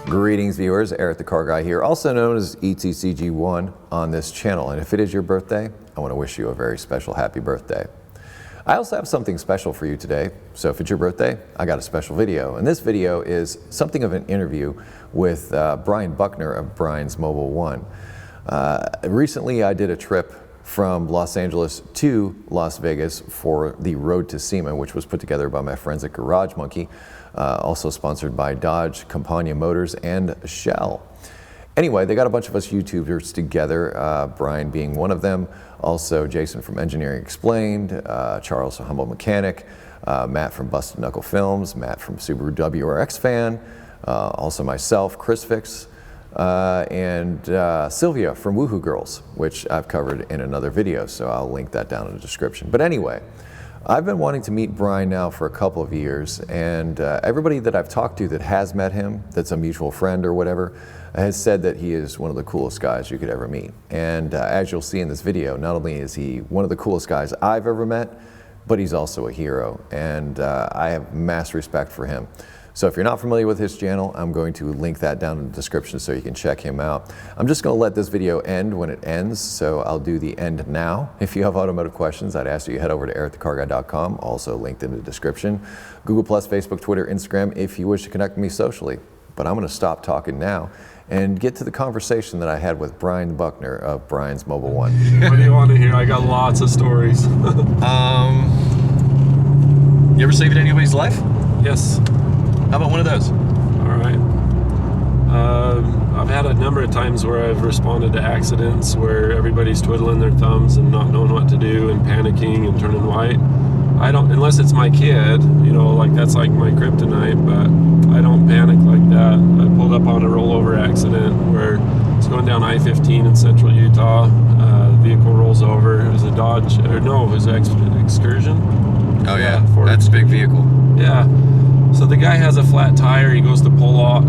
Greetings viewers, Eric the Car Guy here, also known as ETCG1 on this channel. And if it is your birthday, I want to wish you a very special happy birthday. I also have something special for you today. So if it's your birthday, I got a special video. And this video is something of an interview with Brian Buckner of BriansMobile1. Recently I did a trip from Los Angeles to Las Vegas for the Road to SEMA, which was put together by my friends at Garage Monkey. Also sponsored by Dodge, Campania Motors, and Shell. Anyway, they got a bunch of us YouTubers together, Brian being one of them, also Jason from Engineering Explained, Charles, a humble mechanic, Matt from Busted Knuckle Films, Matt from Subaru WRX Fan, also myself, Chris Fix, and Sylvia from Woohoo Girls, which I've covered in another video, so I'll link that down in the description. But anyway, I've been wanting to meet Brian now for a couple of years, and everybody that I've talked to that has met him, that's a mutual friend or whatever, has said that he is one of the coolest guys you could ever meet. And as you'll see in this video, not only is he one of the coolest guys I've ever met, but he's also a hero, and I have mass respect for him. So if you're not familiar with his channel, I'm going to link that down in the description so you can check him out. I'm just going to let this video end when it ends, so I'll do the end now. If you have automotive questions, I'd ask you to head over to ericthecarguy.com, also linked in the description. Google+, Facebook, Twitter, Instagram, if you wish to connect with me socially. But I'm going to stop talking now and get to the conversation that I had with Brian Buckner of BriansMobile1. What do you want to hear? I got lots of stories. You ever saved anybody's life? Yes. How about one of those? All right. I've had a number of times where I've responded to accidents where everybody's twiddling their thumbs and not knowing what to do and panicking and turning white. I don't, unless it's my kid, you know, like that's like my kryptonite, but I don't panic like that. I pulled up on a rollover accident where it's going down I-15 in central Utah. Vehicle rolls over. It was a Dodge, or no, it was an Excursion. Oh yeah, that's a big vehicle. Yeah. So the guy has a flat tire, he goes to pull off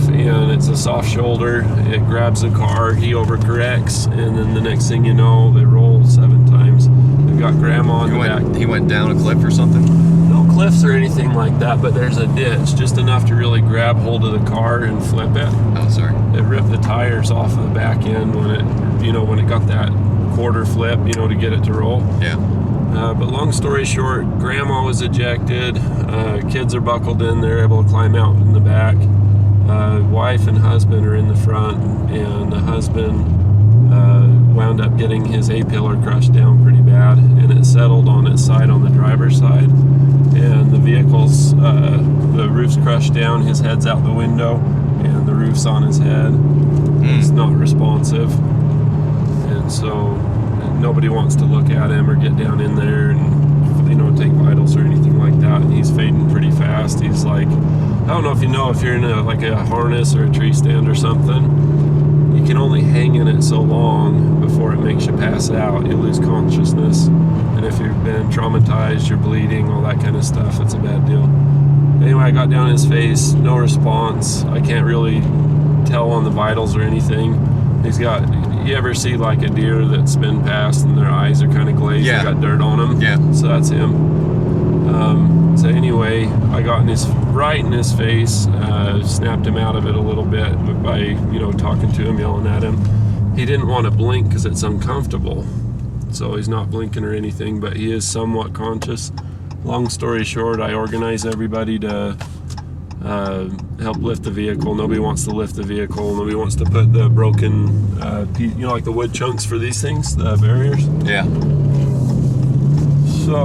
and it's a soft shoulder, it grabs the car, he overcorrects, and then the next thing you know, they roll 7 times. They've got grandma in the back. He went down a cliff or something? No cliffs or anything like that, but there's a ditch, just enough to really grab hold of the car and flip it. Oh, sorry. It ripped the tires off of the back end when it, you know, when it got that quarter flip, you know, to get it to roll. Yeah. But long story short, grandma was ejected, kids are buckled in, they're able to climb out in the back. Wife and husband are in the front, and the husband wound up getting his A-pillar crushed down pretty bad, and it settled on its side on the driver's side. And the vehicle's, the roof's crushed down, his head's out the window, and the roof's on his head. It's not responsive. And so nobody wants to look at him or get down in there and, you know, take vitals or anything like that. And he's fading pretty fast. He's like, I don't know if you know, if you're in a harness or a tree stand or something, you can only hang in it so long before it makes you pass out. You lose consciousness. And if you've been traumatized, you're bleeding, all that kind of stuff, it's a bad deal. Anyway, I got down in his face, no response. I can't really tell on the vitals or anything. He's got, you ever see like a deer that's been passed and their eyes are kind of glazed? Yeah. They got dirt on them? Yeah. So that's him. So anyway, I got right in his face, snapped him out of it a little bit by, you know, talking to him, yelling at him. He didn't want to blink because it's uncomfortable. So he's not blinking or anything, but he is somewhat conscious. Long story short, I organize everybody to help lift the vehicle. Nobody wants to lift the vehicle. Nobody wants to put the broken, you know, like the wood chunks for these things, the barriers. Yeah. So,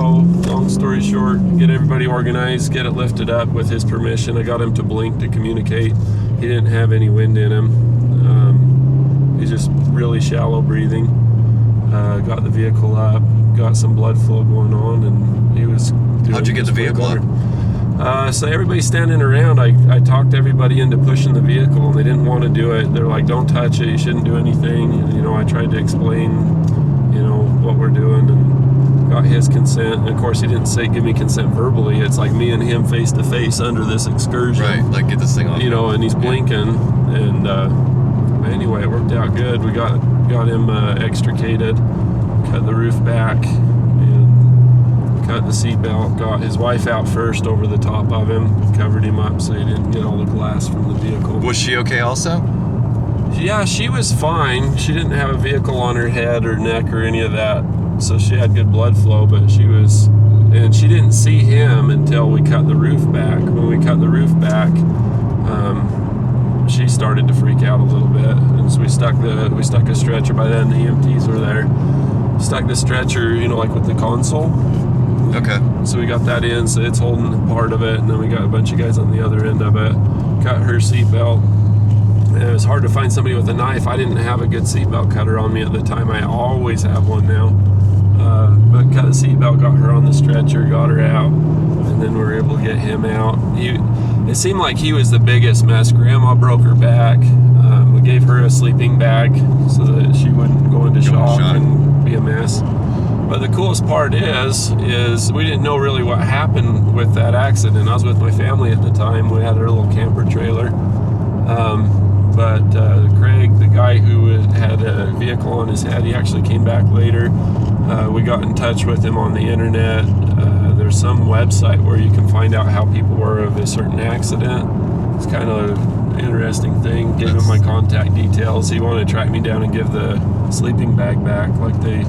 long story short, get everybody organized, get it lifted up with his permission. I got him to blink to communicate. He didn't have any wind in him. He's just really shallow breathing. Got the vehicle up, got some blood flow going on, and he was doing. How'd you get the vehicle up? So everybody's standing around. I talked everybody into pushing the vehicle, and they didn't want to do it. They're like, don't touch it, you shouldn't do anything. And, you know, I tried to explain, you know, what we're doing, and got his consent. And of course, he didn't give me consent verbally. It's like me and him face to face under this excursion. Right, like get this thing off. You know, and he's blinking, and anyway, it worked out good. We got him extricated, cut the roof back, and cut the seatbelt, got his wife out first over the top of him, covered him up so he didn't get all the glass from the vehicle. Was she okay also? Yeah, she was fine. She didn't have a vehicle on her head or neck or any of that, so she had good blood flow, but she didn't see him until we cut the roof back. When we cut the roof back, she started to freak out a little bit, and so we stuck a stretcher. By then the EMTs were there. Stuck the stretcher, like with the console. Okay. So we got that in, so it's holding part of it, and then we got a bunch of guys on the other end of it. Cut her seatbelt. And it was hard to find somebody with a knife. I didn't have a good seatbelt cutter on me at the time. I always have one now. But cut the seatbelt, got her on the stretcher, got her out, and then we were able to get him out. It seemed like he was the biggest mess. Grandma broke her back. We gave her a sleeping bag so that she wouldn't go into shock and be a mess. But the coolest part is we didn't know really what happened with that accident. I was with my family at the time. We had our little camper trailer. But Craig, the guy who had a vehicle on his head, he actually came back later. We got in touch with him on the internet. There's some website where you can find out how people were of a certain accident. It's kind of an interesting thing. Gave him my contact details. He wanted to track me down and give the sleeping bag back. Like, they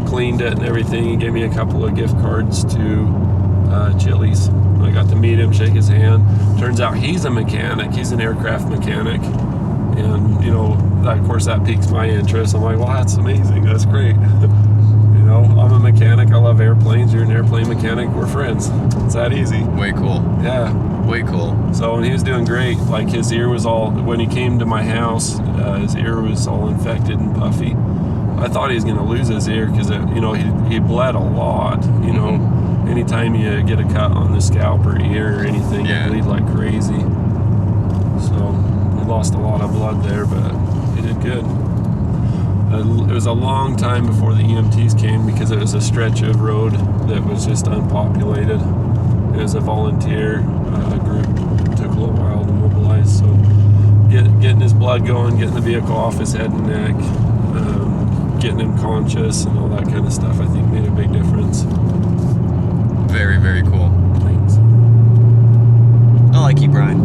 cleaned it and everything. He gave me a couple of gift cards to Chili's. I got to meet him, shake his hand. Turns out he's a mechanic. He's an aircraft mechanic. And, of course, that piques my interest. I'm like, well, that's amazing. That's great. I'm a mechanic. I love airplanes. You're an airplane mechanic. We're friends. It's that easy. Way cool. Yeah. Way cool. So, and he was doing great. Like, his ear was when he came to my house, his ear was all infected and puffy. I thought he was going to lose his ear because, he bled a lot. Anytime you get a cut on the scalp or ear or anything, you bleed like crazy. So, he lost a lot of blood there, but he did good. It was a long time before the EMTs came because it was a stretch of road that was just unpopulated. It was a volunteer group. It took a little while to mobilize. So getting his blood going, getting the vehicle off his head and neck, getting him conscious and all that kind of stuff, I think made a big difference. Very, very cool. Thanks. I like you, Brian.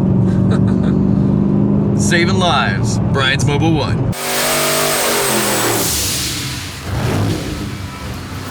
Saving lives. Brian's Mobile 1.